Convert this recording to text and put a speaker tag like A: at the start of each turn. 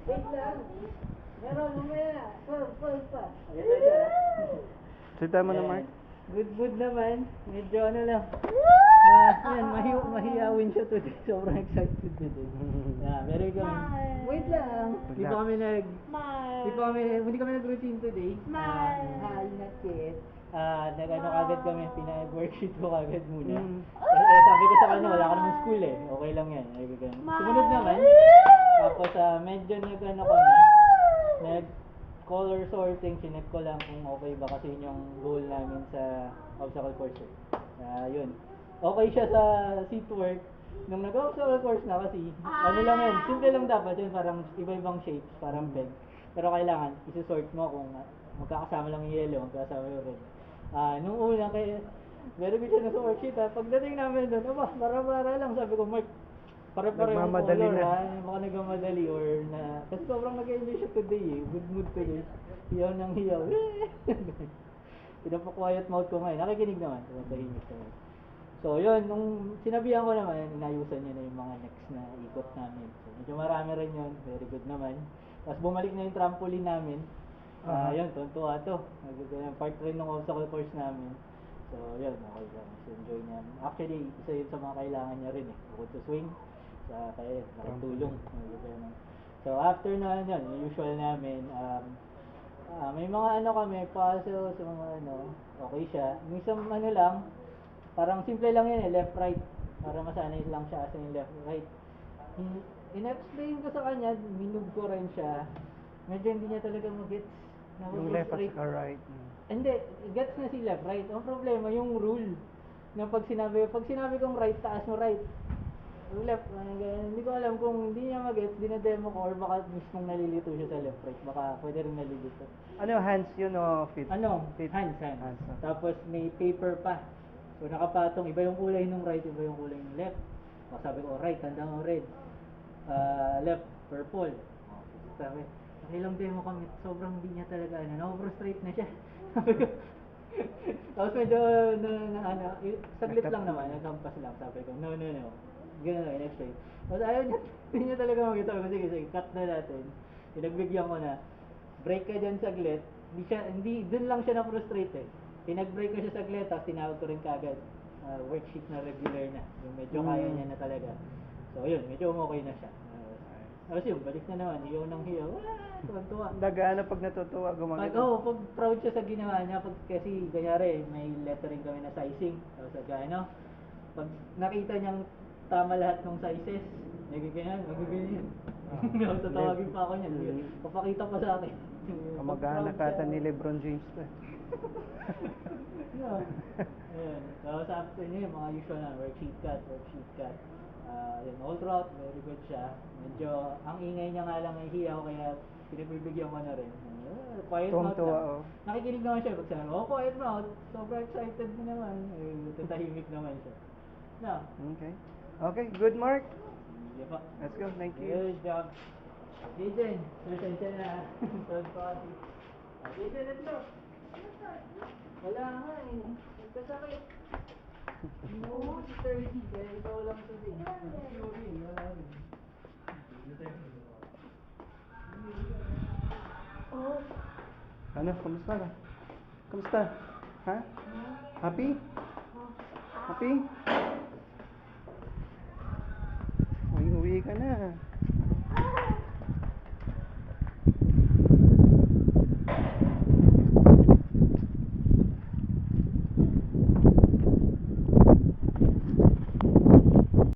A: Wait lang. Meron, mamaya. Pause pa.
B: Salita mo na, Mark.
A: Good naman. Medyo ano lang. Yan, mahiyawin siya today. Sobrang excited today. Yeah, very good. Wait lang. Hindi pa kami hindi kami nag-routine today. Hi, not yet. Nag-ano kagad kami, pinag-worksheet ko kagad muna. Sabi ko sa kanya, wala ka naman school eh. Okay lang yan. Sumunod naman. Tapos medyo nag-ano kami, nag-color sorting, chinek ko lang kung okay ba kasi yun yung goal namin sa obstacle course. Yun. Okay siya sa seat work. Nung nag-obstacle course na kasi, ano lang yun, simple lang dapat yun, parang iba-ibang shapes, parang peg. Pero kailangan, isi-sort mo kung magkakasama lang yung yellow, magkakasama yung red. Nung una, kaya, very good siya na sa worksheet ha. Pagdating namin doon, para lang, sabi ko, Mark, pare-pare yung color ha, baka nagmamadali or na, kasi sobrang nag-enjoy siya today eh, good mood today. Hiyaw ng hiyaw. Pinapa-quiet mode ko ngayon, nakikinig naman, tahimik naman. So yun, nung sinabihan ko naman, inayusan niya na yung mga next na ikot namin. So medyo marami rin yun, very good naman. Tapos bumalik na yung trampoline namin. Yun, tuntua to. Part rin ng obstacle course namin. So yun, okay lang. Enjoy niya. Actually, isa yun sa mga kailangan niya rin eh. Bukod sa swing, kaya nakatulong. So after na yun, yung usual namin, may mga ano kami, puzzles, mga ano, okay siya. Minsan ano lang, parang simple lang yun eh, left right. Para masanay lang siya sa yung left right. In-explain ko sa kanya, minove ko rin siya. Medyo hindi niya talaga mag-gets.
B: Yung left at saka right.
A: Hindi, gets na si left right. Ang problema, yung rule. Na pag sinabi kong right, taas mo right. Yung left, hindi ko alam kung hindi niya mag-gets, dinademo ko or baka mismong nalilito siya sa left right. Baka pwede rin nalilito.
B: Ano, hands yun o feet?
A: Ano?
B: Feet.
A: Hands. Tapos may paper pa. So nakapatong, iba yung kulay ng right, iba yung kulay ng left. O sabi ko, right, tanda mo red. Left, purple. Sabi, ilang demo kami, sobrang hindi niya talaga, na-frustrate na siya. Tapos medyo, saglit lang naman, nagkampas lang. Sabi ko, no. Ganun lang, in-explain. Tapos ayaw niya, hindi niya talaga mag-ito. Sige, cut na natin. Pinagbigyan ko na, break ka dyan saglit. Dun lang siya na-frustrate eh. Pinag-break ko siya saglit, tapos tinawag ko rin kagad. Worksheet na regular na. Yung medyo kaya niya na talaga. So yun, medyo okay na siya. Tapos yun, balik na naman, hiyaw ng hiyaw. Tuwan-tuwa.
B: Nag-ano pag natutuwa, gumagano?
A: Pag proud siya sa ginawa niya, kasi ganyari, may lettering kami na sizing. Tapos pag nakita niyang tama lahat ng sizes, nagiging yan. Tapos tatawagin pa ako niyan. Papakita pa sa akin.
B: Kamag-anak ata ni Lebron James to eh.
A: Ayan. Tapos after niya, mga usual na, worksheet cut. All throughout, very good siya. Medyo, ang ingay niya nga lang ay hiyaw, kaya pinipibigyan ko na rin. Quiet mouth lang. Nakikinig naman siya pag sabi, quiet mouth. Sobrang excited na naman. Tatahimik naman siya. No.
B: Okay, good Mark.
A: Sige pa.
B: Let's go, thank you.
A: Good job. Jason, sensya na. Third party. Jason, let's go. Wala nga eh. Nagkasakit. No, si 30. Kaya ikaw lang today. Wala rin.
B: Ano, kamusta ka? Kamusta? Ha? Happy? Happy? Uwi ka na.